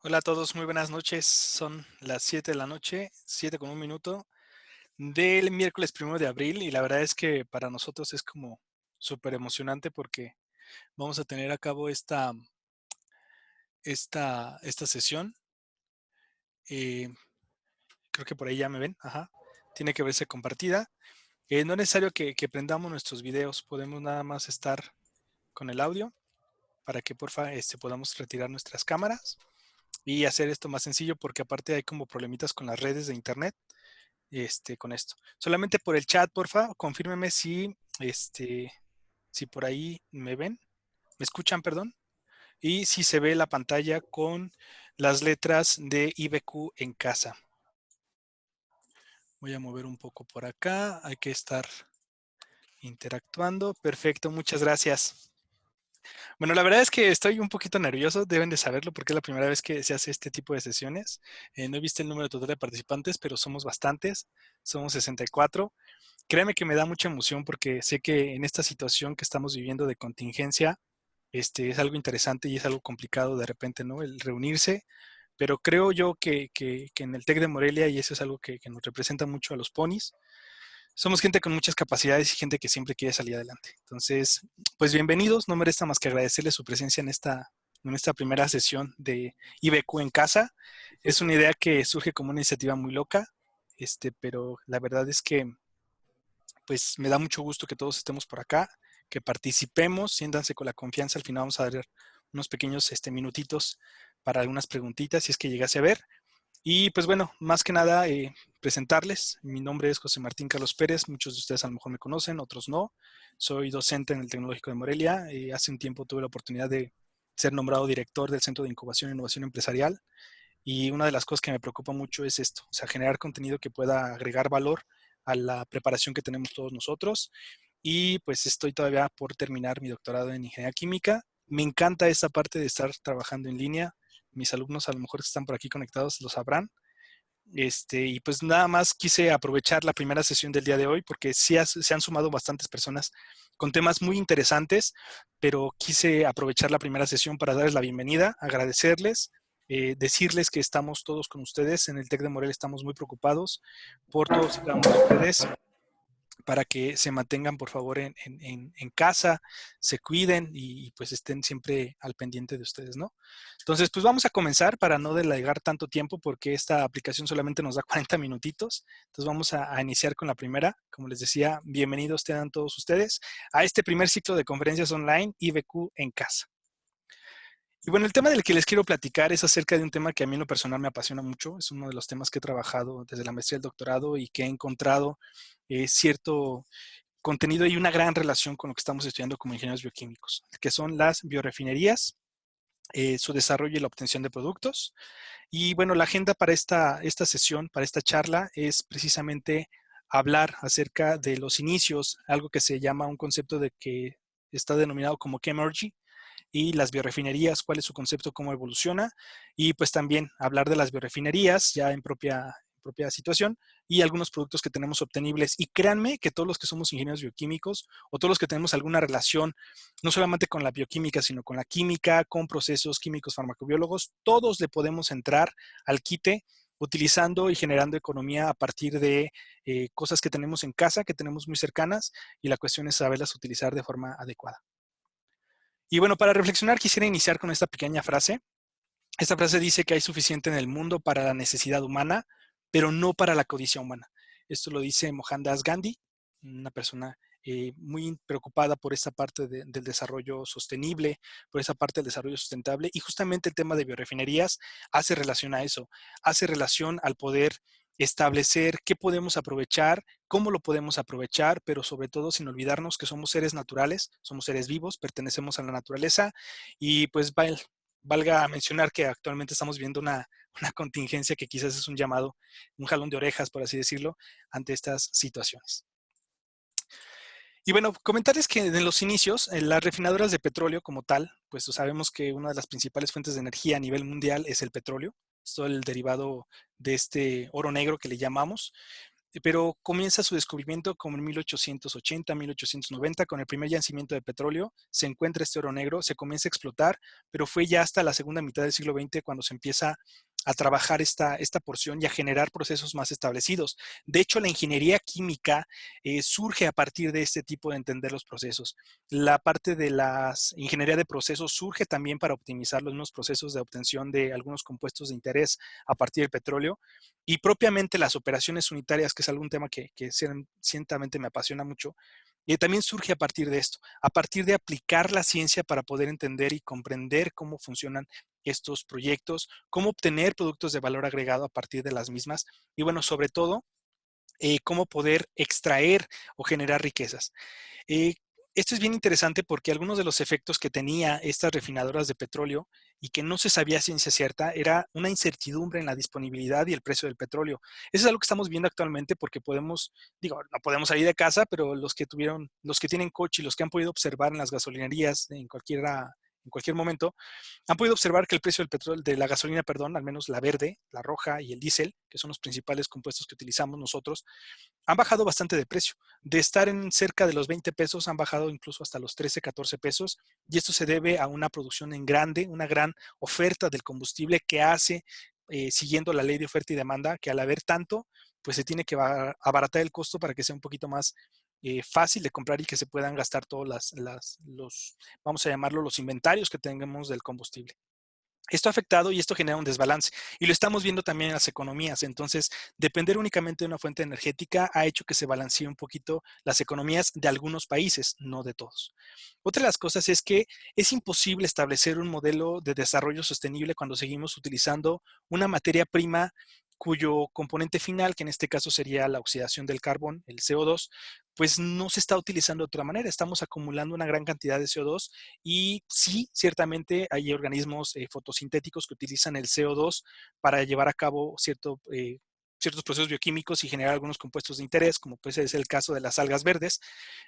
Hola a todos, muy buenas noches. Son las 7 de la noche, 7 con un minuto del miércoles 1 de abril y la verdad es que para nosotros es como súper emocionante porque vamos a tener a cabo esta sesión. eh, Creo que por ahí ya me ven, ajá. Tiene que verse compartida. No es necesario que prendamos nuestros videos, podemos nada más estar con el audio para que porfa podamos retirar nuestras cámaras y hacer esto más sencillo porque aparte hay como problemitas con las redes de internet. Con esto. Solamente por el chat, porfa, confírmeme si por ahí me ven, me escuchan, perdón, y si se ve la pantalla con las letras de IBQ en casa. Voy a mover un poco por acá, hay que estar interactuando. Perfecto, muchas gracias. Bueno, la verdad es que estoy un poquito nervioso, deben de saberlo porque es la primera vez que se hace este tipo de sesiones. No he visto el número total de participantes, pero somos bastantes, somos 64. Créeme que me da mucha emoción porque sé que en esta situación que estamos viviendo de contingencia, es algo interesante y es algo complicado de repente, ¿no? El reunirse, pero creo yo que en el TEC de Morelia, y eso es algo que nos representa mucho a los ponis, somos gente con muchas capacidades y gente que siempre quiere salir adelante. Entonces, pues bienvenidos, no me resta más que agradecerles su presencia en esta primera sesión de IBQ en casa. Es una idea que surge como una iniciativa muy loca, pero la verdad es que pues me da mucho gusto que todos estemos por acá, que participemos, siéntanse con la confianza. Al final vamos a dar unos pequeños minutitos para algunas preguntitas, si es que llegase a ver. Y pues bueno, más que nada, presentarles. Mi nombre es José Martín Carlos Pérez. Muchos de ustedes a lo mejor me conocen, otros no. Soy docente en el Tecnológico de Morelia. Hace un tiempo tuve la oportunidad de ser nombrado director del Centro de Incubación e Innovación Empresarial. Y una de las cosas que me preocupa mucho es esto, o sea, generar contenido que pueda agregar valor a la preparación que tenemos todos nosotros. Y pues estoy todavía por terminar mi doctorado en ingeniería química. Me encanta esta parte de estar trabajando en línea. Mis alumnos a lo mejor que están por aquí conectados lo sabrán. Y pues nada más quise aprovechar la primera sesión del día de hoy porque sí se han sumado bastantes personas con temas muy interesantes, pero quise aprovechar la primera sesión para darles la bienvenida, agradecerles, decirles que estamos todos con ustedes. En el TEC de Morelia estamos muy preocupados por todos y cada uno de ustedes, para que se mantengan por favor en casa, se cuiden y pues estén siempre al pendiente de ustedes, ¿no? Entonces, pues vamos a comenzar para no delegar tanto tiempo porque esta aplicación solamente nos da 40 minutitos. Entonces vamos a iniciar con la primera. Como les decía, bienvenidos tengan todos ustedes a este primer ciclo de conferencias online IBQ en casa. Y bueno, el tema del que les quiero platicar es acerca de un tema que a mí en lo personal me apasiona mucho. Es uno de los temas que he trabajado desde la maestría y el doctorado y que he encontrado cierto contenido y una gran relación con lo que estamos estudiando como ingenieros bioquímicos, que son las biorefinerías, su desarrollo y la obtención de productos. Y bueno, la agenda para esta sesión, para esta charla, es precisamente hablar acerca de los inicios, algo que se llama un concepto de que está denominado como Chemergy, y las biorefinerías, cuál es su concepto, cómo evoluciona, y pues también hablar de las biorefinerías ya en propia situación y algunos productos que tenemos obtenibles. Y créanme que todos los que somos ingenieros bioquímicos o todos los que tenemos alguna relación, no solamente con la bioquímica, sino con la química, con procesos químicos farmacobiólogos, todos le podemos entrar al quite utilizando y generando economía a partir de cosas que tenemos en casa, que tenemos muy cercanas, y la cuestión es saberlas utilizar de forma adecuada. Y bueno, para reflexionar quisiera iniciar con esta pequeña frase. Esta frase dice que hay suficiente en el mundo para la necesidad humana, pero no para la codicia humana. Esto lo dice Mohandas Gandhi, una persona muy preocupada por esta parte del desarrollo sostenible, por esa parte del desarrollo sustentable. Y justamente el tema de biorefinerías hace relación a eso, hace relación al poder establecer qué podemos aprovechar, cómo lo podemos aprovechar, pero sobre todo sin olvidarnos que somos seres naturales, somos seres vivos, pertenecemos a la naturaleza y pues valga mencionar que actualmente estamos viendo una contingencia que quizás es un llamado, un jalón de orejas, por así decirlo, ante estas situaciones. Y bueno, comentarles que en los inicios, las refinadoras de petróleo como tal, pues sabemos que una de las principales fuentes de energía a nivel mundial es el petróleo, es todo el derivado de este oro negro que le llamamos. pero comienza su descubrimiento como en 1880, 1890, con el primer yacimiento de petróleo, se encuentra este oro negro, se comienza a explotar, pero fue ya hasta la segunda mitad del siglo XX cuando se empieza a trabajar esta porción y a generar procesos más establecidos. De hecho, la ingeniería química surge a partir de este tipo de entender los procesos. La parte de la ingeniería de procesos surge también para optimizar los mismos procesos de obtención de algunos compuestos de interés a partir del petróleo y propiamente las operaciones unitarias, que es algún tema que ciertamente me apasiona mucho. Y también surge a partir de esto, a partir de aplicar la ciencia para poder entender y comprender cómo funcionan estos proyectos, cómo obtener productos de valor agregado a partir de las mismas y bueno, sobre todo, cómo poder extraer o generar riquezas. Eh, Esto es bien interesante porque algunos de los efectos que tenía estas refinadoras de petróleo y que no se sabía a ciencia cierta era una incertidumbre en la disponibilidad y el precio del petróleo. Eso es algo que estamos viendo actualmente porque podemos, digo, no podemos salir de casa, pero los que tienen coche y los que han podido observar en las gasolinerías en cualquier momento, han podido observar que el precio del petróleo, de la gasolina, perdón, al menos la verde, la roja y el diésel, que son los principales compuestos que utilizamos nosotros, han bajado bastante de precio. De estar en cerca de los 20 pesos, han bajado incluso hasta los 13, 14 pesos. Y esto se debe a una producción en grande, una gran oferta del combustible que hace, siguiendo la ley de oferta y demanda, que al haber tanto, pues se tiene que abaratar el costo para que sea un poquito más fácil de comprar y que se puedan gastar todos los, vamos a llamarlo, los inventarios que tengamos del combustible. Esto ha afectado y esto genera un desbalance. Y lo estamos viendo también en las economías. Entonces, depender únicamente de una fuente energética ha hecho que se balancee un poquito las economías de algunos países, no de todos. Otra de las cosas es que es imposible establecer un modelo de desarrollo sostenible cuando seguimos utilizando una materia prima cuyo componente final, que en este caso sería la oxidación del carbón, el CO2, pues no se está utilizando de otra manera. Estamos acumulando una gran cantidad de CO2 y sí, ciertamente hay organismos fotosintéticos que utilizan el CO2 para llevar a cabo ciertos procesos bioquímicos y generar algunos compuestos de interés, como puede ser el caso de las algas verdes.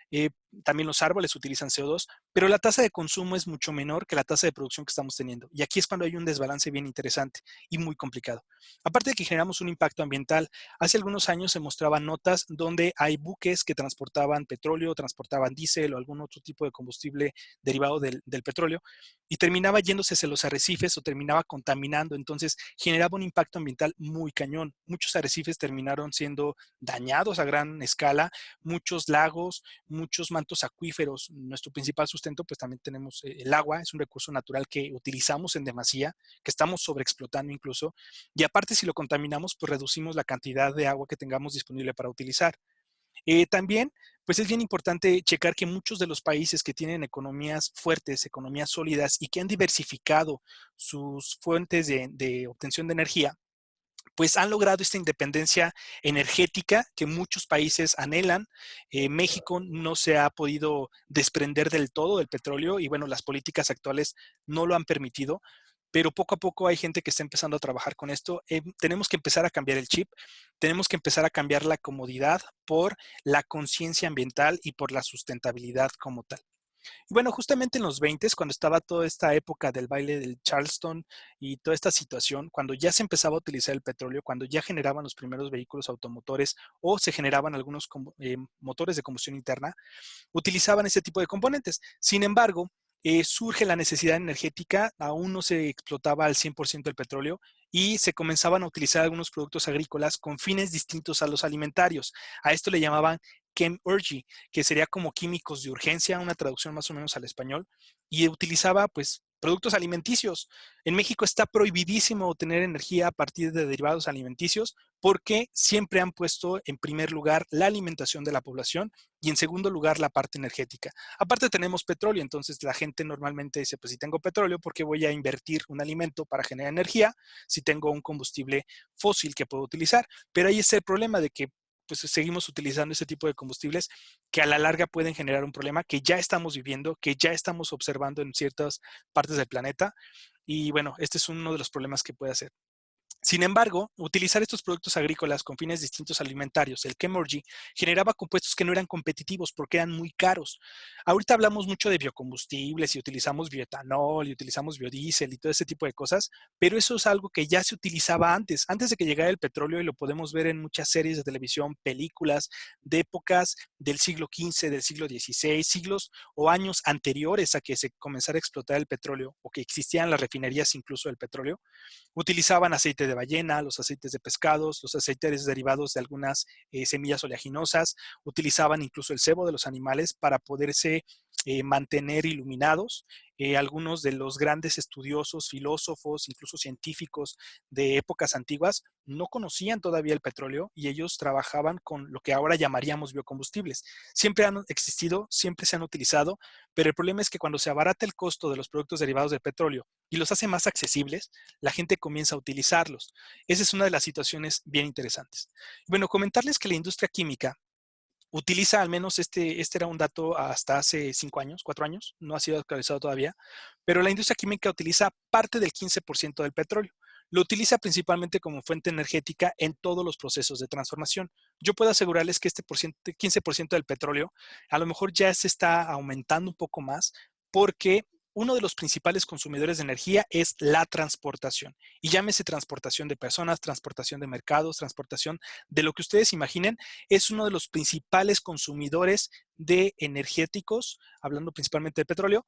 Eh, También los árboles utilizan CO2, pero la tasa de consumo es mucho menor que la tasa de producción que estamos teniendo. Y aquí es cuando hay un desbalance bien interesante y muy complicado. Aparte de que generamos un impacto ambiental, hace algunos años se mostraban notas donde hay buques que transportaban petróleo, transportaban diésel o algún otro tipo de combustible derivado del petróleo y terminaba yéndose hacia los arrecifes o terminaba contaminando. Entonces generaba un impacto ambiental muy cañón. Muchos arrecifes terminaron siendo dañados a gran escala, muchos lagos, muchos mantos acuíferos. Nuestro principal sustento, pues también tenemos el agua, es un recurso natural que utilizamos en demasía, que estamos sobreexplotando incluso. Y aparte, si lo contaminamos, pues reducimos la cantidad de agua que tengamos disponible para utilizar. También, pues es bien importante checar que muchos de los países que tienen economías fuertes, economías sólidas y que han diversificado sus fuentes de obtención de energía, pues han logrado esta independencia energética que muchos países anhelan. México no se ha podido desprender del todo del petróleo y bueno, las políticas actuales no lo han permitido, pero poco a poco hay gente que está empezando a trabajar con esto. Tenemos que empezar a cambiar el chip, tenemos que empezar a cambiar la comodidad por la conciencia ambiental y por la sustentabilidad como tal. Y bueno, justamente en los 20, cuando estaba toda esta época del baile del Charleston y toda esta situación, cuando ya se empezaba a utilizar el petróleo, cuando ya generaban los primeros vehículos automotores o se generaban algunos motores de combustión interna, utilizaban ese tipo de componentes. Sin embargo, surge la necesidad energética, aún no se explotaba al 100% el petróleo y se comenzaban a utilizar algunos productos agrícolas con fines distintos a los alimentarios. A esto le llamaban Chem-Urgy, que sería como químicos de urgencia, una traducción más o menos al español, y utilizaba pues productos alimenticios. En México está prohibidísimo obtener energía a partir de derivados alimenticios porque siempre han puesto en primer lugar la alimentación de la población y en segundo lugar la parte energética. Aparte tenemos petróleo, entonces la gente normalmente dice, pues si tengo petróleo, ¿por qué voy a invertir un alimento para generar energía si tengo un combustible fósil que puedo utilizar? Pero ahí está el problema de que pues seguimos utilizando ese tipo de combustibles que a la larga pueden generar un problema que ya estamos viviendo, que ya estamos observando en ciertas partes del planeta. Y bueno, este es uno de los problemas que puede hacer. Sin embargo, utilizar estos productos agrícolas con fines distintos alimentarios, el Chemourgy, generaba compuestos que no eran competitivos porque eran muy caros. Ahorita hablamos mucho de biocombustibles y utilizamos bioetanol y utilizamos biodiesel y todo ese tipo de cosas, pero eso es algo que ya se utilizaba antes de que llegara el petróleo, y lo podemos ver en muchas series de televisión, películas de épocas del siglo XV, del siglo XVI, siglos o años anteriores a que se comenzara a explotar el petróleo o que existían las refinerías incluso del petróleo. Utilizaban aceite de ballena, los aceites de pescados, los aceites derivados de algunas semillas oleaginosas, utilizaban incluso el sebo de los animales para poderse mantener iluminados. Algunos de los grandes estudiosos, filósofos, incluso científicos de épocas antiguas no conocían todavía el petróleo y ellos trabajaban con lo que ahora llamaríamos biocombustibles. Siempre han existido, siempre se han utilizado, pero el problema es que cuando se abarata el costo de los productos derivados del petróleo y los hace más accesibles, la gente comienza a utilizarlos. Esa es una de las situaciones bien interesantes. Bueno, comentarles que la industria química utiliza, al menos este era un dato hasta hace 5 años, 4 años, no ha sido actualizado todavía, pero la industria química utiliza parte del 15% del petróleo. Lo utiliza principalmente como fuente energética en todos los procesos de transformación. Yo puedo asegurarles que este 15% del petróleo a lo mejor ya se está aumentando un poco más porque uno de los principales consumidores de energía es la transportación. Y llámese transportación de personas, transportación de mercados, transportación de lo que ustedes imaginen, es uno de los principales consumidores de energéticos, hablando principalmente de petróleo,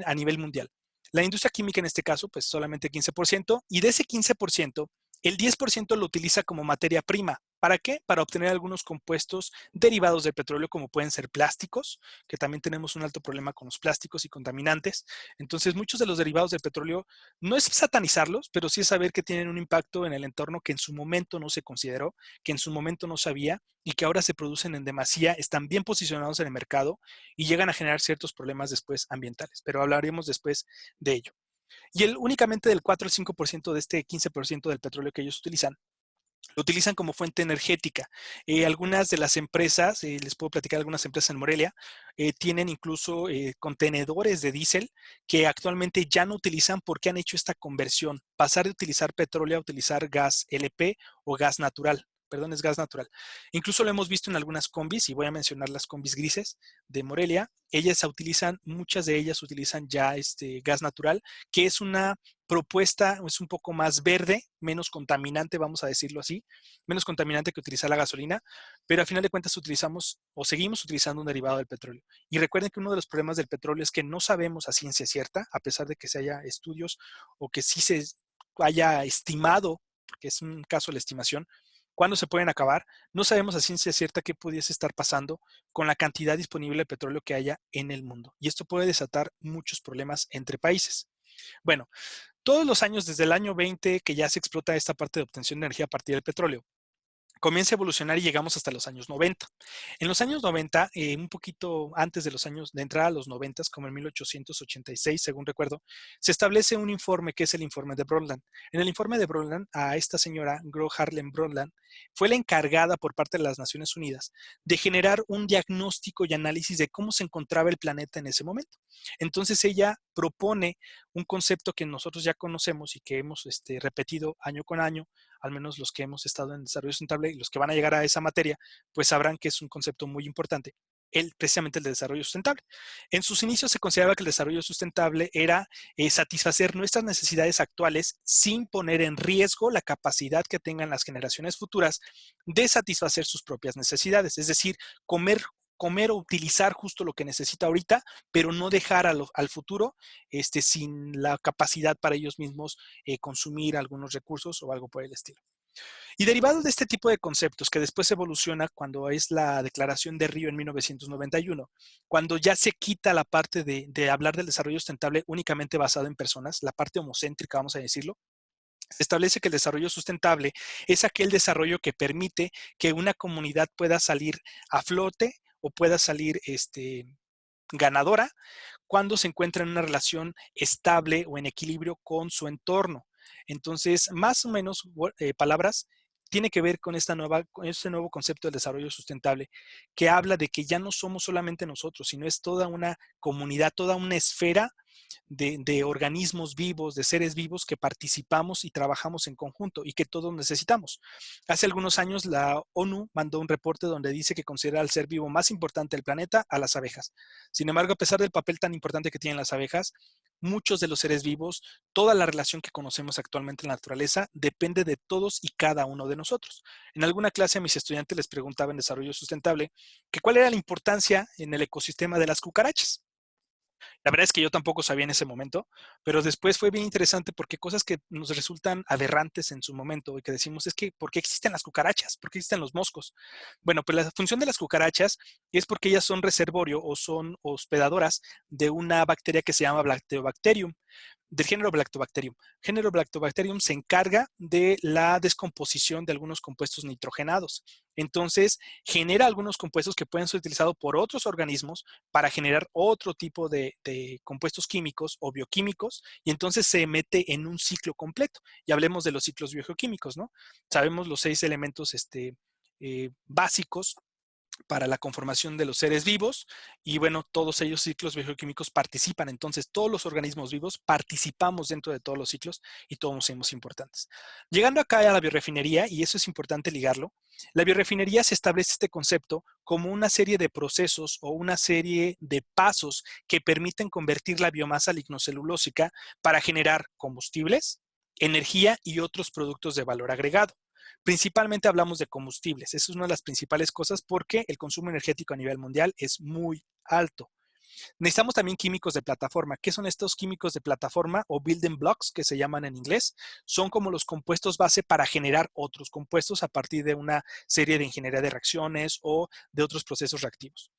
a nivel mundial. La industria química en este caso, pues solamente 15%, y de ese 15%, el 10% lo utiliza como materia prima. ¿Para qué? Para obtener algunos compuestos derivados del petróleo, como pueden ser plásticos, que también tenemos un alto problema con los plásticos y contaminantes. Entonces, muchos de los derivados del petróleo no es satanizarlos, pero sí es saber que tienen un impacto en el entorno que en su momento no se consideró, que en su momento no sabía y que ahora se producen en demasía, están bien posicionados en el mercado y llegan a generar ciertos problemas después ambientales. Pero hablaremos después de ello. Y únicamente del 4 al 5% de este 15% del petróleo que ellos utilizan lo utilizan como fuente energética. Algunas de las empresas, les puedo platicar, algunas empresas en Morelia, tienen incluso contenedores de diésel que actualmente ya no utilizan porque han hecho esta conversión, pasar de utilizar petróleo a utilizar gas LP o gas natural. Perdón, es gas natural. Incluso lo hemos visto en algunas combis, y voy a mencionar las combis grises de Morelia. Muchas de ellas utilizan ya este gas natural, que es una propuesta, es un poco más verde, menos contaminante, vamos a decirlo así, menos contaminante que utilizar la gasolina, pero a final de cuentas utilizamos o seguimos utilizando un derivado del petróleo. Y recuerden que uno de los problemas del petróleo es que no sabemos a ciencia cierta, a pesar de que se haya estudios o que sí se haya estimado, porque es un caso de la estimación, cuándo se pueden acabar, no sabemos a ciencia cierta qué pudiese estar pasando con la cantidad disponible de petróleo que haya en el mundo. Y esto puede desatar muchos problemas entre países. Bueno, todos los años, desde el año 20, que ya se explota esta parte de obtención de energía a partir del petróleo, comienza a evolucionar y llegamos hasta los años 90. En los años 90, un poquito antes de los años de entrada a los 90, como en 1886, según recuerdo, se establece un informe que es el informe de Brundtland. En el informe de Brundtland, a esta señora, Gro Harlem Brundtland, fue la encargada por parte de las Naciones Unidas de generar un diagnóstico y análisis de cómo se encontraba el planeta en ese momento. Entonces ella propone un concepto que nosotros ya conocemos y que hemos repetido año con año, al menos los que hemos estado en desarrollo sustentable y los que van a llegar a esa materia, pues sabrán que es un concepto muy importante, precisamente el de desarrollo sustentable. En sus inicios se consideraba que el desarrollo sustentable era satisfacer nuestras necesidades actuales sin poner en riesgo la capacidad que tengan las generaciones futuras de satisfacer sus propias necesidades, es decir, comer o utilizar justo lo que necesita ahorita, pero no dejar al futuro sin la capacidad para ellos mismos consumir algunos recursos o algo por el estilo. Y derivado de este tipo de conceptos que después evoluciona cuando es la Declaración de Río en 1991, cuando ya se quita la parte de hablar del desarrollo sustentable únicamente basado en personas, la parte homocéntrica, vamos a decirlo, se establece que el desarrollo sustentable es aquel desarrollo que permite que una comunidad pueda salir a flote o pueda salir ganadora cuando se encuentra en una relación estable o en equilibrio con su entorno. Entonces, más o menos, palabras, tiene que ver con con este nuevo concepto del desarrollo sustentable, que habla de que ya no somos solamente nosotros, sino es toda una comunidad, toda una esfera de organismos vivos, de seres vivos que participamos y trabajamos en conjunto y que todos necesitamos. Hace algunos años la ONU mandó un reporte donde dice que considera al ser vivo más importante del planeta a las abejas. Sin embargo, a pesar del papel tan importante que tienen las abejas, muchos de los seres vivos, toda la relación que conocemos actualmente en la naturaleza depende de todos y cada uno de nosotros. En alguna clase a mis estudiantes les preguntaba en desarrollo sustentable que cuál era la importancia en el ecosistema de las cucarachas. La verdad es que yo tampoco sabía en ese momento, pero después fue bien interesante porque cosas que nos resultan aberrantes en su momento y que decimos es que, ¿por qué existen las cucarachas? ¿Por qué existen los moscos? Bueno, pues la función de las cucarachas es porque ellas son reservorio o son hospedadoras de una bacteria que se llama Lactobacterium del género Lactobacterium. Género Lactobacterium se encarga de la descomposición de algunos compuestos nitrogenados. Entonces, genera algunos compuestos que pueden ser utilizados por otros organismos para generar otro tipo de compuestos químicos o bioquímicos, y entonces se mete en un ciclo completo. Y hablemos de los ciclos biogeoquímicos, ¿no? Sabemos los 6 elementos básicos para la conformación de los seres vivos y bueno, todos ellos ciclos bioquímicos participan, entonces todos los organismos vivos participamos dentro de todos los ciclos y todos somos importantes. Llegando acá a la biorefinería, y eso es importante ligarlo, la biorefinería se establece este concepto como una serie de procesos o una serie de pasos que permiten convertir la biomasa lignocelulósica para generar combustibles, energía y otros productos de valor agregado. Principalmente hablamos de combustibles. Esa es una de las principales cosas porque el consumo energético a nivel mundial es muy alto. Necesitamos también químicos de plataforma. ¿Qué son estos químicos de plataforma o building blocks que se llaman en inglés? Son como los compuestos base para generar otros compuestos a partir de una serie de ingeniería de reacciones o de otros procesos reactivos.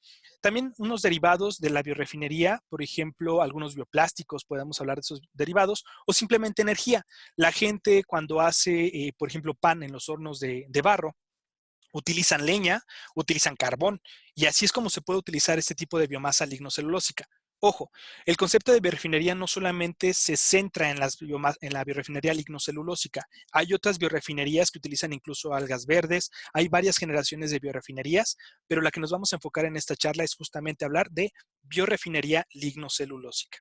También unos derivados de la biorefinería, por ejemplo, algunos bioplásticos, podemos hablar de esos derivados, o simplemente energía. La gente cuando hace, por ejemplo, pan en los hornos de barro, utilizan leña, utilizan carbón, y así es como se puede utilizar este tipo de biomasa lignocelulósica. Ojo, el concepto de biorefinería no solamente se centra en la biorefinería lignocelulósica, hay otras biorefinerías que utilizan incluso algas verdes, hay varias generaciones de biorefinerías, pero la que nos vamos a enfocar en esta charla es justamente hablar de biorefinería lignocelulósica.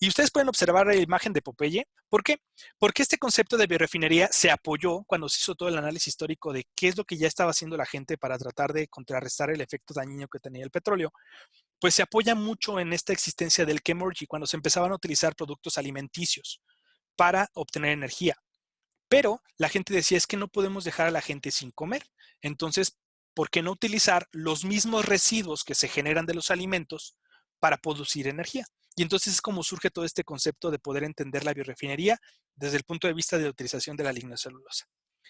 Y ustedes pueden observar la imagen de Popeye. ¿Por qué? Porque este concepto de biorefinería se apoyó cuando se hizo todo el análisis histórico de qué es lo que ya estaba haciendo la gente para tratar de contrarrestar el efecto dañino que tenía el petróleo. Pues se apoya mucho en esta existencia del Chemourgy cuando se empezaban a utilizar productos alimenticios para obtener energía. Pero la gente decía es que no podemos dejar a la gente sin comer. Entonces, ¿por qué no utilizar los mismos residuos que se generan de los alimentos para producir energía? Y entonces es como surge todo este concepto de poder entender la biorefinería desde el punto de vista de la utilización de la lignocelulosa.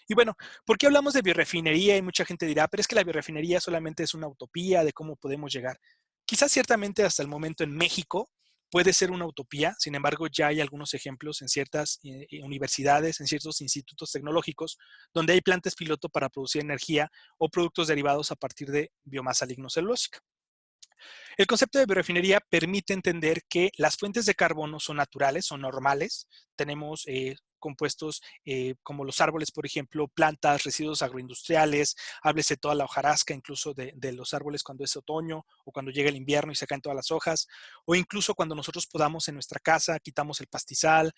Y bueno, ¿por qué hablamos de biorefinería? Y mucha gente dirá, pero es que la biorefinería solamente es una utopía de cómo podemos llegar. Quizás ciertamente hasta el momento en México puede ser una utopía, sin embargo ya hay algunos ejemplos en ciertas universidades, en ciertos institutos tecnológicos, donde hay plantas piloto para producir energía o productos derivados a partir de biomasa lignocelulósica. El concepto de biorefinería permite entender que las fuentes de carbono son naturales, son normales. Tenemos compuestos como los árboles, por ejemplo, plantas, residuos agroindustriales, háblese toda la hojarasca, incluso de los árboles cuando es otoño o cuando llega el invierno y se caen todas las hojas, o incluso cuando nosotros podamos en nuestra casa, quitamos el pastizal,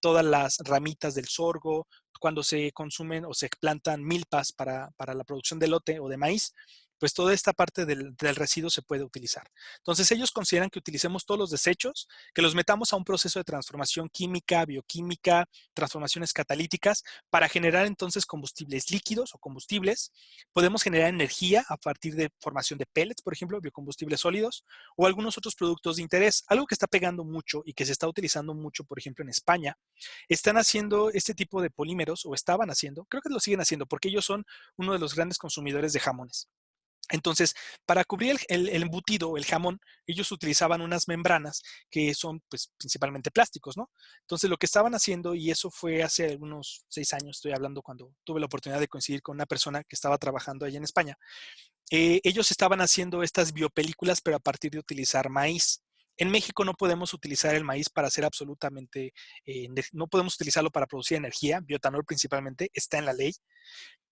todas las ramitas del sorgo, cuando se consumen o se plantan milpas para la producción de lote o de maíz, pues toda esta parte del residuo se puede utilizar. Entonces ellos consideran que utilicemos todos los desechos, que los metamos a un proceso de transformación química, bioquímica, transformaciones catalíticas, para generar entonces combustibles líquidos o combustibles. Podemos generar energía a partir de formación de pellets, por ejemplo, biocombustibles sólidos, o algunos otros productos de interés. Algo que está pegando mucho y que se está utilizando mucho, por ejemplo, en España, están haciendo este tipo de polímeros, o estaban haciendo, creo que lo siguen haciendo, porque ellos son uno de los grandes consumidores de jamones. Entonces, para cubrir el embutido, el jamón, ellos utilizaban unas membranas que son pues principalmente plásticos, ¿no? Entonces, lo que estaban haciendo, y eso fue hace unos 6 años, estoy hablando cuando tuve la oportunidad de coincidir con una persona que estaba trabajando allá en España, ellos estaban haciendo estas biopelículas, pero a partir de utilizar maíz. En México no podemos utilizar el maíz para hacer absolutamente, no podemos utilizarlo para producir energía, bioetanol principalmente, está en la ley.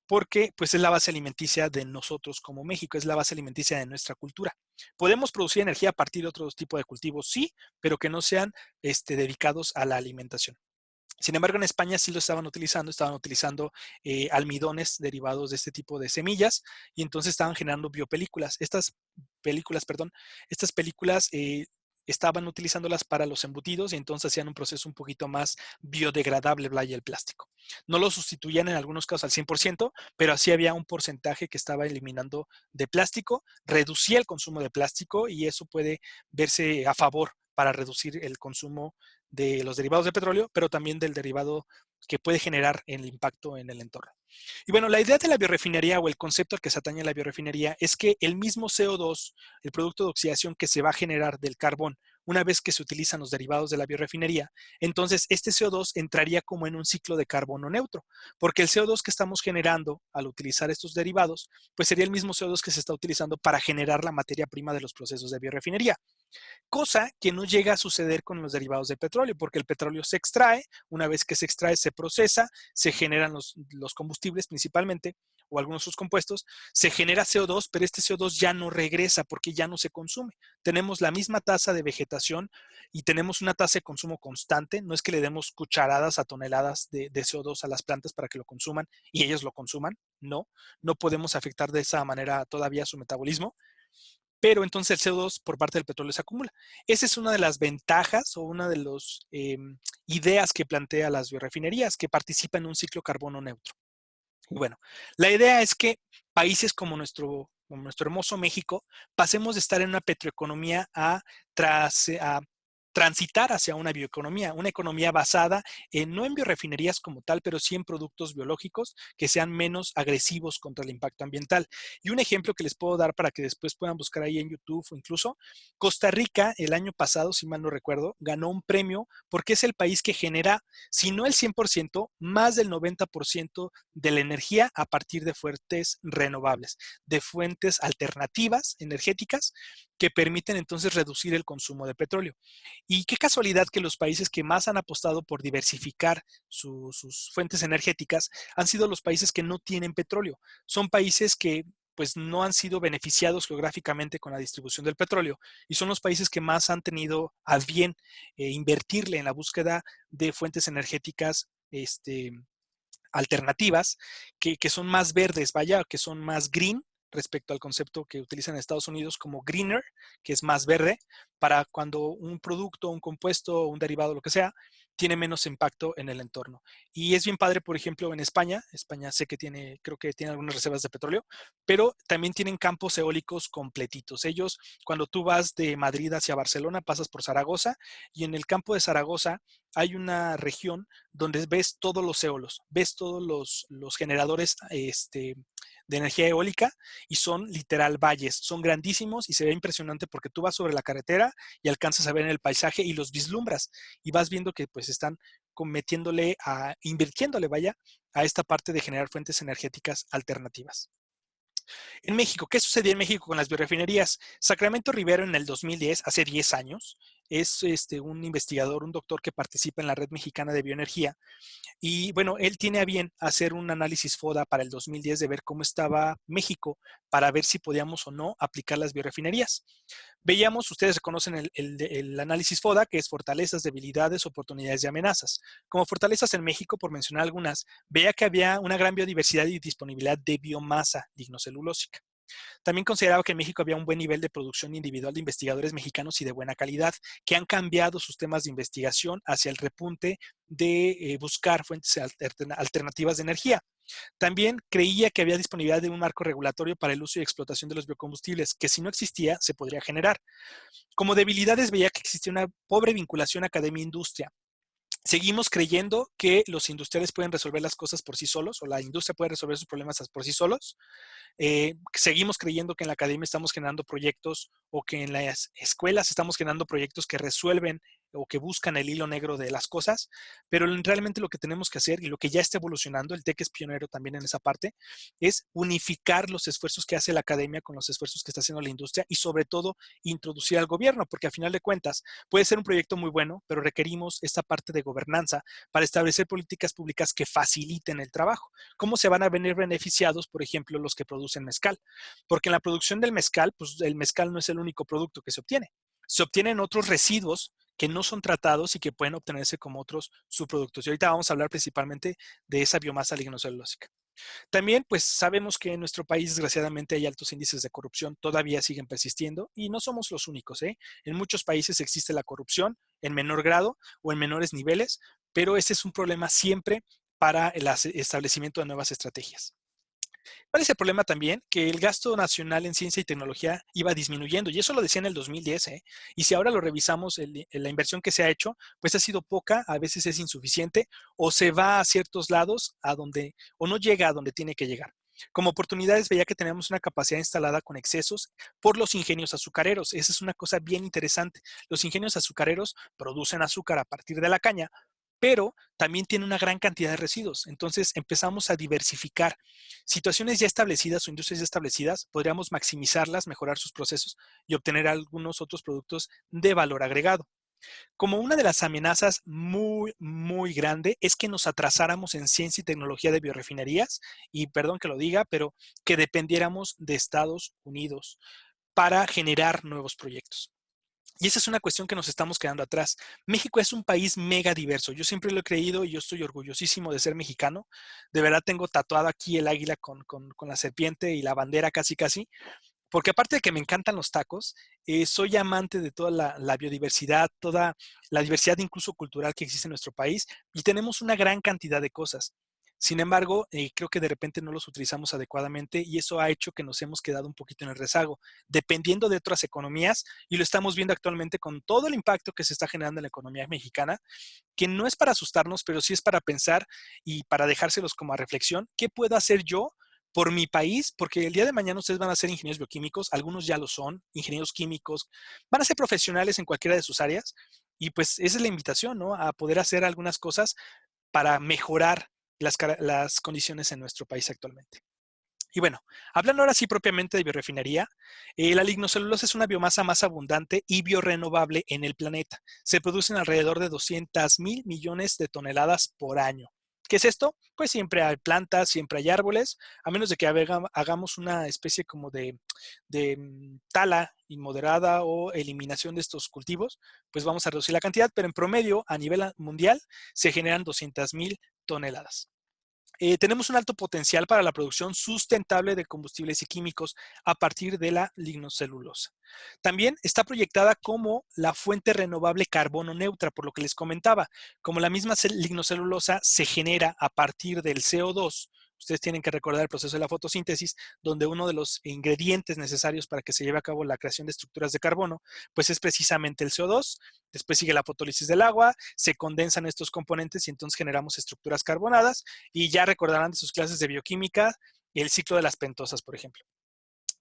porque pues es la base alimenticia de nosotros como México, es la base alimenticia de nuestra cultura. ¿Podemos producir energía a partir de otros tipos de cultivos? Sí, pero que no sean dedicados a la alimentación. Sin embargo, en España sí lo estaban utilizando almidones derivados de este tipo de semillas y entonces estaban generando biopelículas. Estas películas estaban utilizándolas para los embutidos y entonces hacían un proceso un poquito más biodegradable, vaya el plástico. No lo sustituían en algunos casos al 100%, pero así había un porcentaje que estaba eliminando de plástico, reducía el consumo de plástico y eso puede verse a favor para reducir el consumo de los derivados de petróleo, pero también del derivado que puede generar el impacto en el entorno. Y bueno, la idea de la biorefinería o el concepto al que se atañe la biorefinería es que el mismo CO2, el producto de oxidación que se va a generar del carbón una vez que se utilizan los derivados de la biorefinería, entonces este CO2 entraría como en un ciclo de carbono neutro, porque el CO2 que estamos generando al utilizar estos derivados, pues sería el mismo CO2 que se está utilizando para generar la materia prima de los procesos de biorefinería. Cosa que no llega a suceder con los derivados de petróleo, porque el petróleo se extrae, una vez que se extrae se procesa, se generan los combustibles principalmente, o algunos de sus compuestos, se genera CO2, pero este CO2 ya no regresa porque ya no se consume. Tenemos la misma tasa de vegetación y tenemos una tasa de consumo constante, no es que le demos cucharadas a toneladas de CO2 a las plantas para que lo consuman y ellos lo consuman, no, no podemos afectar de esa manera todavía su metabolismo, pero entonces el CO2 por parte del petróleo se acumula. Esa es una de las ventajas o una de las ideas que plantea las biorefinerías, que participa en un ciclo carbono neutro. Y bueno, la idea es que países como nuestro hermoso México pasemos de estar en una petroeconomía a transitar hacia una economía basada no en biorefinerías como tal, pero sí en productos biológicos que sean menos agresivos contra el impacto ambiental. Y un ejemplo que les puedo dar para que después puedan buscar ahí en YouTube o incluso, Costa Rica el año pasado, si mal no recuerdo, ganó un premio porque es el país que genera, si no el 100%, más del 90% de la energía a partir de fuentes renovables, de fuentes alternativas energéticas que permiten entonces reducir el consumo de petróleo. Y qué casualidad que los países que más han apostado por diversificar sus fuentes energéticas han sido los países que no tienen petróleo. Son países que pues no han sido beneficiados geográficamente con la distribución del petróleo y son los países que más han tenido a bien invertirle en la búsqueda de fuentes energéticas alternativas que son más verdes, vaya, que son más green respecto al concepto que utilizan en Estados Unidos como greener, que es más verde, para cuando un producto, un compuesto, un derivado, lo que sea, tiene menos impacto en el entorno. Y es bien padre, por ejemplo, en España. España sé que tiene, creo que tiene algunas reservas de petróleo, pero también tienen campos eólicos completitos. Ellos, cuando tú vas de Madrid hacia Barcelona, pasas por Zaragoza y en el campo de Zaragoza hay una región donde ves todos los eolos, ves todos los generadores de energía eólica y son literal valles, son grandísimos y se ve impresionante porque tú vas sobre la carretera y alcanzas a ver en el paisaje y los vislumbras y vas viendo que pues están invirtiéndole, vaya, a esta parte de generar fuentes energéticas alternativas. En México, ¿qué sucedió en México con las biorefinerías? Sacramento Rivero en el 2010, hace 10 años, es un investigador, un doctor que participa en la Red Mexicana de Bioenergía y bueno, él tiene a bien hacer un análisis FODA para el 2010 de ver cómo estaba México para ver si podíamos o no aplicar las biorefinerías. Veíamos, ustedes conocen el análisis FODA, que es fortalezas, debilidades, oportunidades y amenazas. Como fortalezas en México, por mencionar algunas, veía que había una gran biodiversidad y disponibilidad de biomasa lignocelulósica. También consideraba que en México había un buen nivel de producción individual de investigadores mexicanos y de buena calidad, que han cambiado sus temas de investigación hacia el repunte de buscar fuentes alternativas de energía. También creía que había disponibilidad de un marco regulatorio para el uso y explotación de los biocombustibles, que si no existía, se podría generar. Como debilidades veía que existía una pobre vinculación academia-industria. Seguimos creyendo que los industriales pueden resolver las cosas por sí solos o la industria puede resolver sus problemas por sí solos. Seguimos creyendo que en la academia estamos generando proyectos o que en las escuelas estamos generando proyectos que resuelven o que buscan el hilo negro de las cosas, pero realmente lo que tenemos que hacer y lo que ya está evolucionando, el TEC es pionero también en esa parte, es unificar los esfuerzos que hace la academia con los esfuerzos que está haciendo la industria y sobre todo introducir al gobierno, porque a final de cuentas puede ser un proyecto muy bueno, pero requerimos esta parte de gobernanza para establecer políticas públicas que faciliten el trabajo. ¿Cómo se van a venir beneficiados, por ejemplo, los que producen mezcal? Porque en la producción del mezcal, pues el mezcal no es el único producto que se obtiene. Se obtienen otros residuos que no son tratados y que pueden obtenerse como otros subproductos. Y ahorita vamos a hablar principalmente de esa biomasa lignocelulósica. También, pues sabemos que en nuestro país, desgraciadamente, hay altos índices de corrupción, todavía siguen persistiendo y no somos los únicos, ¿eh? En muchos países existe la corrupción en menor grado o en menores niveles, pero ese es un problema siempre para el establecimiento de nuevas estrategias. ¿Cuál es el problema también? Que el gasto nacional en ciencia y tecnología iba disminuyendo, y eso lo decía en el 2010, ¿eh? Y si ahora lo revisamos, la inversión que se ha hecho, pues ha sido poca, a veces es insuficiente, o se va a ciertos lados a donde, o no llega a donde tiene que llegar. Como oportunidades veía que tenemos una capacidad instalada con excesos por los ingenios azucareros. Esa es una cosa bien interesante. Los ingenios azucareros producen azúcar a partir de la caña, pero también tiene una gran cantidad de residuos. Entonces empezamos a diversificar. Situaciones ya establecidas o industrias ya establecidas, podríamos maximizarlas, mejorar sus procesos y obtener algunos otros productos de valor agregado. Como una de las amenazas muy, muy grande es que nos atrasáramos en ciencia y tecnología de biorefinerías, y perdón que lo diga, pero que dependiéramos de Estados Unidos para generar nuevos proyectos. Y esa es una cuestión que nos estamos quedando atrás. México es un país mega diverso. Yo siempre lo he creído y yo estoy orgullosísimo de ser mexicano. De verdad tengo tatuado aquí el águila con la serpiente y la bandera casi casi. Porque aparte de que me encantan los tacos, soy amante de toda la biodiversidad, toda la diversidad incluso cultural que existe en nuestro país y tenemos una gran cantidad de cosas. Sin embargo, creo que de repente no los utilizamos adecuadamente y eso ha hecho que nos hemos quedado un poquito en el rezago, dependiendo de otras economías, y lo estamos viendo actualmente con todo el impacto que se está generando en la economía mexicana, que no es para asustarnos, pero sí es para pensar y para dejárselos como a reflexión. ¿Qué puedo hacer yo por mi país? Porque el día de mañana ustedes van a ser ingenieros bioquímicos, algunos ya lo son, ingenieros químicos, van a ser profesionales en cualquiera de sus áreas y pues esa es la invitación, ¿no? A poder hacer algunas cosas para mejorar las condiciones en nuestro país actualmente. Y bueno, hablando ahora sí propiamente de biorefinería, la lignocelulosa es una biomasa más abundante y biorenovable en el planeta. Se producen alrededor de 200,000 millones de toneladas por año. ¿Qué es esto? Pues siempre hay plantas, siempre hay árboles, a menos de que hagamos una especie como de tala inmoderada o eliminación de estos cultivos, pues vamos a reducir la cantidad, pero en promedio a nivel mundial se generan 200,000 toneladas. Tenemos un alto potencial para la producción sustentable de combustibles y químicos a partir de la lignocelulosa. También está proyectada como la fuente renovable carbono neutra, por lo que les comentaba. Como la misma lignocelulosa se genera a partir del CO2, ustedes tienen que recordar el proceso de la fotosíntesis, donde uno de los ingredientes necesarios para que se lleve a cabo la creación de estructuras de carbono, pues es precisamente el CO2. Después sigue la fotólisis del agua, se condensan estos componentes y entonces generamos estructuras carbonadas, y ya recordarán de sus clases de bioquímica el ciclo de las pentosas, por ejemplo.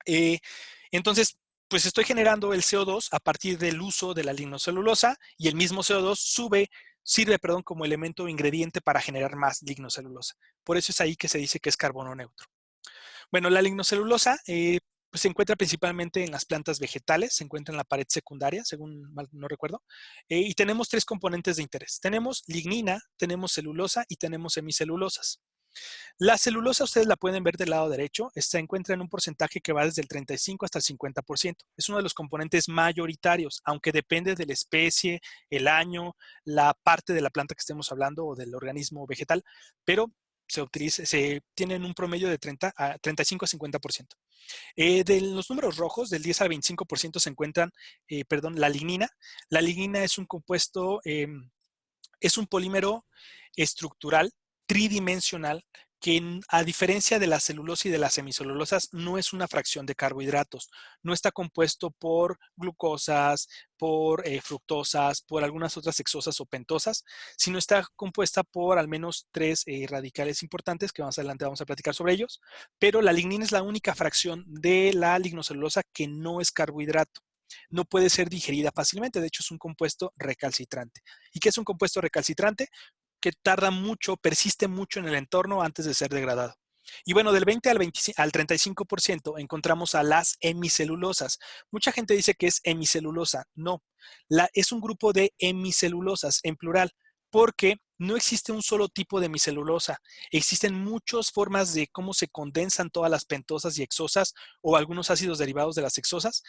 Eh, entonces, pues estoy generando el CO2 a partir del uso de la lignocelulosa y el mismo CO2 sirve, perdón, como elemento o ingrediente para generar más lignocelulosa. Por eso es ahí que se dice que es carbono neutro. Bueno, la lignocelulosa pues se encuentra principalmente en las plantas vegetales, se encuentra en la pared secundaria, según mal no recuerdo, y tenemos tres componentes de interés. Tenemos lignina, tenemos celulosa y tenemos semicelulosas. La celulosa ustedes la pueden ver del lado derecho, se encuentra en un porcentaje que va desde el 35 hasta el 50%. Es uno de los componentes mayoritarios, aunque depende de la especie, el año, la parte de la planta que estemos hablando o del organismo vegetal, pero se tienen un promedio de 35 a 50%. De los números rojos, del 10 al 25% se encuentran, la lignina. La lignina es un compuesto, es un polímero estructural tridimensional que, a diferencia de la celulosa y de las semicelulosas, no es una fracción de carbohidratos. No está compuesto por glucosas, por fructosas, por algunas otras hexosas o pentosas, sino está compuesta por al menos tres radicales importantes que más adelante vamos a platicar sobre ellos. Pero la lignina es la única fracción de la lignocelulosa que no es carbohidrato. no puede ser digerida fácilmente. De hecho, es un compuesto recalcitrante. ¿Y qué es un compuesto recalcitrante? Que tarda mucho, persiste mucho en el entorno antes de ser degradado. Y bueno, del 20 al, 25, al 35% encontramos a las hemicelulosas. Mucha gente dice que es hemicelulosa. No, es un grupo de hemicelulosas en plural, porque no existe un solo tipo de hemicelulosa. Existen muchas formas de cómo se condensan todas las pentosas y hexosas o algunos ácidos derivados de las hexosas.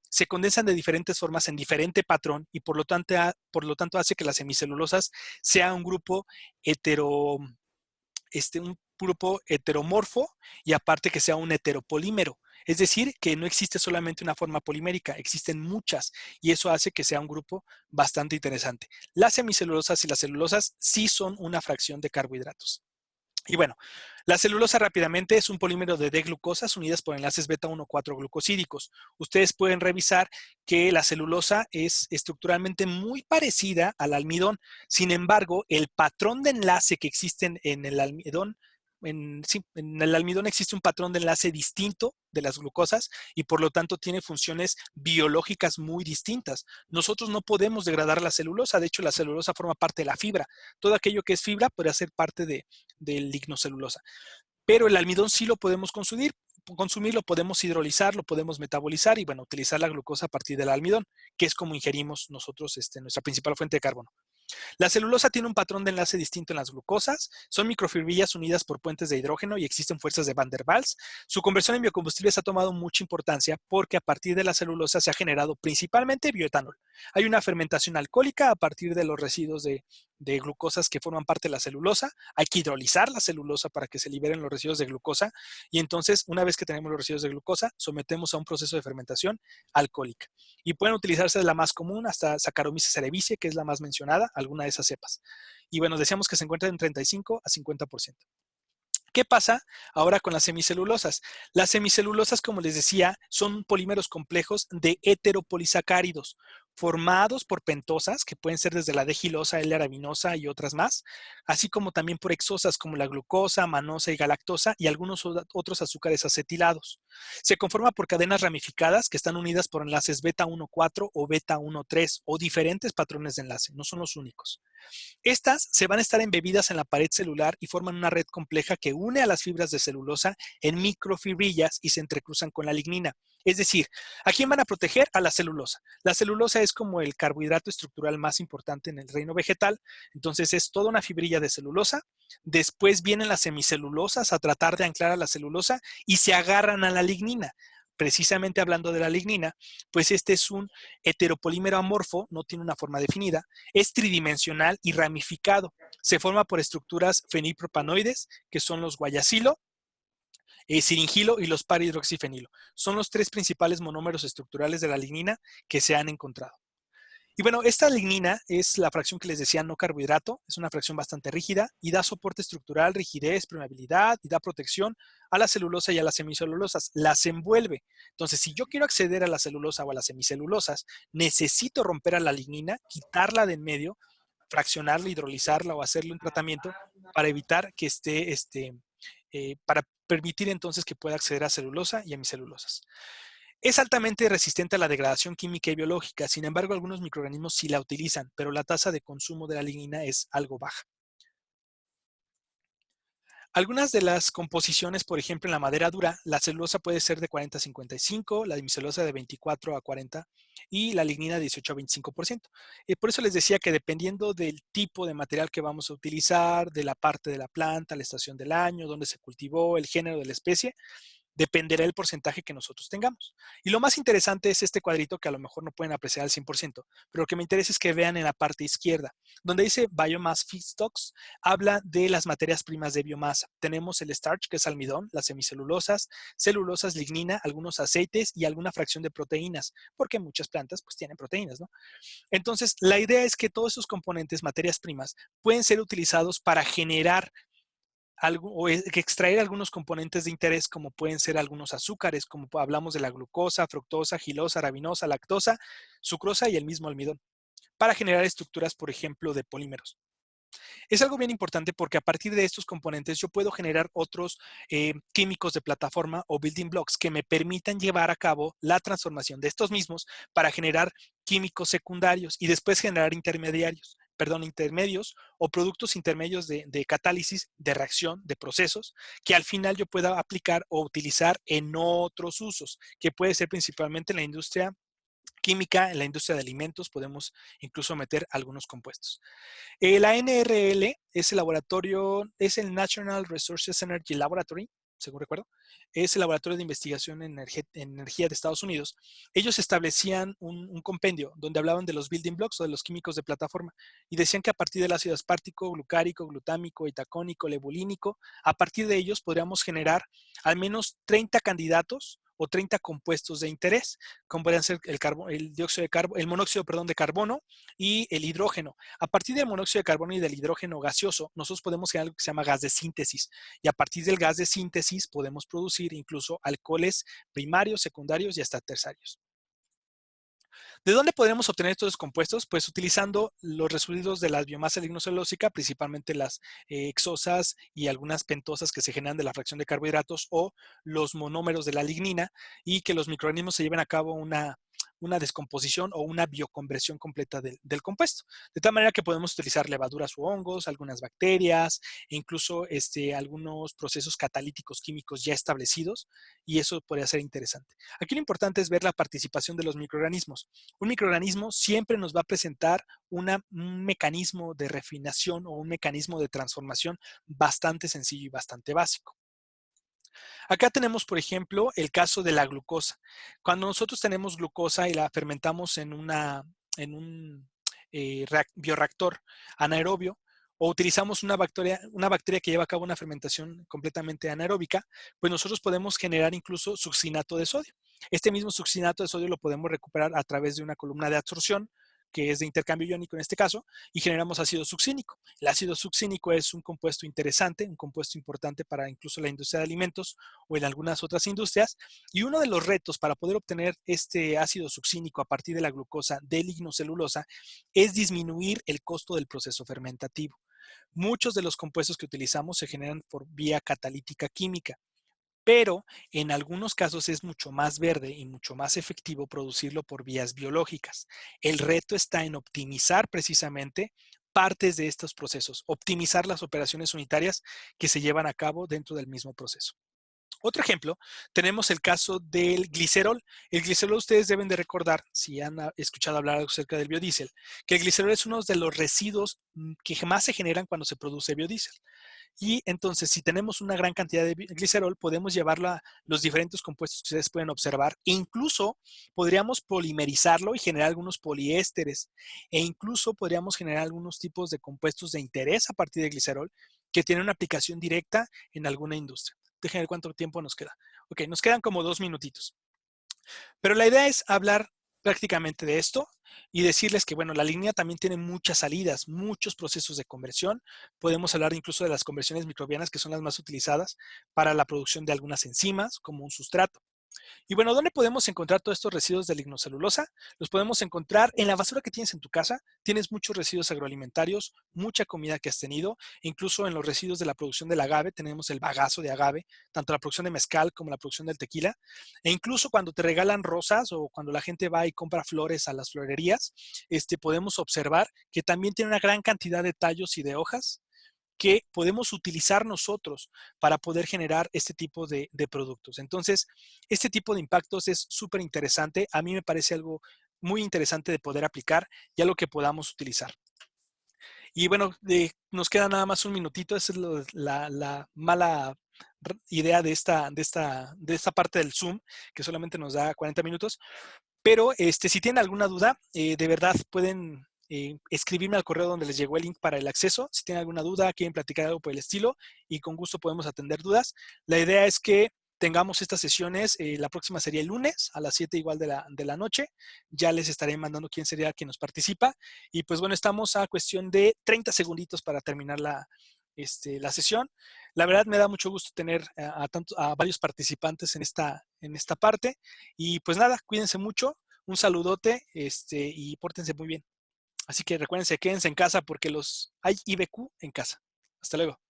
Se condensan de diferentes formas en diferente patrón y por lo tanto hace que las hemicelulosas sea un grupo hetero, un grupo heteromorfo y aparte que sea un heteropolímero. Es decir, que no existe solamente una forma polimérica, existen muchas y eso hace que sea un grupo bastante interesante. Las hemicelulosas y las celulosas sí son una fracción de carbohidratos. Y bueno, la celulosa rápidamente es un polímero de D-glucosas unidas por enlaces beta 1,4 glucosídicos. Ustedes pueden revisar que la celulosa es estructuralmente muy parecida al almidón. Sin embargo, el patrón de enlace que existe en el almidón, en el almidón existe un patrón de enlace distinto de las glucosas y por lo tanto tiene funciones biológicas muy distintas. Nosotros no podemos degradar la celulosa, de hecho la celulosa forma parte de la fibra. Todo aquello que es fibra puede ser parte del lignocelulosa. Pero el almidón sí lo podemos consumir, lo podemos hidrolizar, lo podemos metabolizar y bueno, utilizar la glucosa a partir del almidón, que es como ingerimos nosotros nuestra principal fuente de carbono. La celulosa tiene un patrón de enlace distinto en las glucosas, son microfibrillas unidas por puentes de hidrógeno y existen fuerzas de Van der Waals. Su conversión en biocombustibles ha tomado mucha importancia porque a partir de la celulosa se ha generado principalmente bioetanol. Hay una fermentación alcohólica a partir de los residuos de glucosas que forman parte de la celulosa. Hay que hidrolizar la celulosa para que se liberen los residuos de glucosa y entonces una vez que tenemos los residuos de glucosa sometemos a un proceso de fermentación alcohólica y pueden utilizarse de la más común hasta Saccharomyces cerevisiae, que es la más mencionada, alguna de esas cepas. Y bueno, decíamos que se encuentra en 35 a 50%. ¿Qué pasa ahora con las semicelulosas? Las semicelulosas, como les decía, son polímeros complejos de heteropolisacáridos formados por pentosas, que pueden ser desde la D-gilosa, L-arabinosa y otras más, así como también por hexosas como la glucosa, manosa y galactosa y algunos otros azúcares acetilados. Se conforma por cadenas ramificadas que están unidas por enlaces beta 1,4 o beta 1,3 o diferentes patrones de enlace, no son los únicos. Estas se van a estar embebidas en la pared celular y forman una red compleja que une a las fibras de celulosa en microfibrillas y se entrecruzan con la lignina. Es decir, ¿a quién van a proteger? A la celulosa. La celulosa es como el carbohidrato estructural más importante en el reino vegetal, entonces es toda una fibrilla de celulosa. Después vienen las semicelulosas a tratar de anclar a la celulosa y se agarran a la lignina. Precisamente hablando de la lignina, pues este es un heteropolímero amorfo, no tiene una forma definida, es tridimensional y ramificado. Se forma por estructuras fenilpropanoides, que son los guayacilo, siringilo y los parhidroxifenilo. Son los tres principales monómeros estructurales de la lignina que se han encontrado. Y bueno, esta lignina es la fracción que les decía no carbohidrato, es una fracción bastante rígida y da soporte estructural, rigidez, permeabilidad y da protección a la celulosa y a las semicelulosas, las envuelve. Entonces, si yo quiero acceder a la celulosa o a las semicelulosas, necesito romper a la lignina, quitarla de en medio, fraccionarla, hidrolizarla o hacerle un tratamiento para evitar que para permitir entonces que pueda acceder a celulosa y hemicelulosas. Es altamente resistente a la degradación química y biológica, sin embargo, algunos microorganismos sí la utilizan, pero la tasa de consumo de la lignina es algo baja. Algunas de las composiciones, por ejemplo, en la madera dura, la celulosa puede ser de 40 a 55, la hemicelulosa de 24 a 40 y la lignina de 18 a 25%. Por eso les decía que dependiendo del tipo de material que vamos a utilizar, de la parte de la planta, la estación del año, dónde se cultivó, el género de la especie, dependerá el porcentaje que nosotros tengamos. Y lo más interesante es este cuadrito que a lo mejor no pueden apreciar al 100%, pero lo que me interesa es que vean en la parte izquierda, donde dice Biomass Feedstocks, habla de las materias primas de biomasa. Tenemos el starch, que es almidón, las semicelulosas, celulosas, lignina, algunos aceites y alguna fracción de proteínas, porque muchas plantas pues tienen proteínas, ¿no? Entonces, la idea es que todos esos componentes, materias primas, pueden ser utilizados para generar que extraer algunos componentes de interés como pueden ser algunos azúcares, como hablamos de la glucosa, fructosa, gilosa, arabinosa, lactosa, sucrosa y el mismo almidón, para generar estructuras, por ejemplo, de polímeros. Es algo bien importante porque a partir de estos componentes yo puedo generar otros químicos de plataforma o building blocks que me permitan llevar a cabo la transformación de estos mismos para generar químicos secundarios y después generar intermedios o productos intermedios de catálisis, de reacción, de procesos, que al final yo pueda aplicar o utilizar en otros usos, que puede ser principalmente en la industria química, en la industria de alimentos, podemos incluso meter algunos compuestos. La NRL es el laboratorio, es el National Resources Energy Laboratory, según recuerdo, es el laboratorio de investigación en energía de Estados Unidos. Ellos establecían un compendio donde hablaban de los building blocks o de los químicos de plataforma y decían que a partir del ácido aspartico, glucárico, glutámico, itacónico, lebulínico, a partir de ellos podríamos generar al menos 30 candidatos o 30 compuestos de interés, como podrían ser el monóxido, de carbono y el hidrógeno. A partir del monóxido de carbono y del hidrógeno gaseoso, nosotros podemos generar algo que se llama gas de síntesis. Y a partir del gas de síntesis podemos producir incluso alcoholes primarios, secundarios y hasta terciarios. ¿De dónde podemos obtener estos compuestos? Pues utilizando los residuos de la biomasa lignocelulósica, principalmente las hexosas y algunas pentosas que se generan de la fracción de carbohidratos o los monómeros de la lignina y que los microorganismos se lleven a cabo una descomposición o una bioconversión completa del compuesto. De tal manera que podemos utilizar levaduras u hongos, algunas bacterias, e incluso algunos procesos catalíticos químicos ya establecidos, y eso podría ser interesante. Aquí lo importante es ver la participación de los microorganismos. Un microorganismo siempre nos va a presentar un mecanismo de refinación o un mecanismo de transformación bastante sencillo y bastante básico. Acá tenemos, por ejemplo, el caso de la glucosa. Cuando nosotros tenemos glucosa y la fermentamos en un bioreactor anaerobio, o utilizamos una bacteria que lleva a cabo una fermentación completamente anaeróbica, pues nosotros podemos generar incluso succinato de sodio. Este mismo succinato de sodio lo podemos recuperar a través de una columna de absorción, que es de intercambio iónico en este caso, y generamos ácido succínico. El ácido succínico es un compuesto interesante, un compuesto importante para incluso la industria de alimentos o en algunas otras industrias. Y uno de los retos para poder obtener este ácido succínico a partir de la glucosa de lignocelulosa es disminuir el costo del proceso fermentativo. Muchos de los compuestos que utilizamos se generan por vía catalítica química, pero en algunos casos es mucho más verde y mucho más efectivo producirlo por vías biológicas. El reto está en optimizar precisamente partes de estos procesos, optimizar las operaciones unitarias que se llevan a cabo dentro del mismo proceso. Otro ejemplo, tenemos el caso del glicerol. El glicerol ustedes deben de recordar, si han escuchado hablar acerca del biodiesel, que el glicerol es uno de los residuos que más se generan cuando se produce biodiesel. Y entonces, si tenemos una gran cantidad de glicerol, podemos llevarlo a los diferentes compuestos que ustedes pueden observar. E incluso podríamos polimerizarlo y generar algunos poliésteres. E incluso podríamos generar algunos tipos de compuestos de interés a partir de glicerol que tienen una aplicación directa en alguna industria. Déjenme ver cuánto tiempo nos queda. Ok, nos quedan como 2 minutitos. Pero la idea es hablar prácticamente de esto y decirles que, bueno, la línea también tiene muchas salidas, muchos procesos de conversión. Podemos hablar incluso de las conversiones microbianas, que son las más utilizadas para la producción de algunas enzimas, como un sustrato. Y bueno, ¿dónde podemos encontrar todos estos residuos de lignocelulosa? Los podemos encontrar en la basura que tienes en tu casa. Tienes muchos residuos agroalimentarios, mucha comida que has tenido, incluso en los residuos de la producción del agave, tenemos el bagazo de agave, tanto la producción de mezcal como la producción del tequila. E incluso cuando te regalan rosas o cuando la gente va y compra flores a las florerías, podemos observar que también tiene una gran cantidad de tallos y de hojas que podemos utilizar nosotros para poder generar este tipo de productos. Entonces, este tipo de impactos es súper interesante. A mí me parece algo muy interesante de poder aplicar y algo que podamos utilizar. Y bueno, nos queda nada más un minutito. Esa es la mala idea de esta parte del Zoom, que solamente nos da 40 minutos. Pero si tienen alguna duda, de verdad pueden escribirme al correo donde les llegó el link para el acceso. Si tienen alguna duda, quieren platicar algo por el estilo y con gusto podemos atender dudas. La idea es que tengamos estas sesiones, la próxima sería el lunes a las 7 igual de la noche. Ya les estaré mandando quién sería quien nos participa. Y pues bueno, estamos a cuestión de 30 segunditos para terminar la sesión. La verdad me da mucho gusto tener a varios participantes en esta parte. Y pues nada, cuídense mucho. Un saludote y pórtense muy bien. Así que recuérdense, quédense en casa porque hay IBQ en casa. Hasta luego.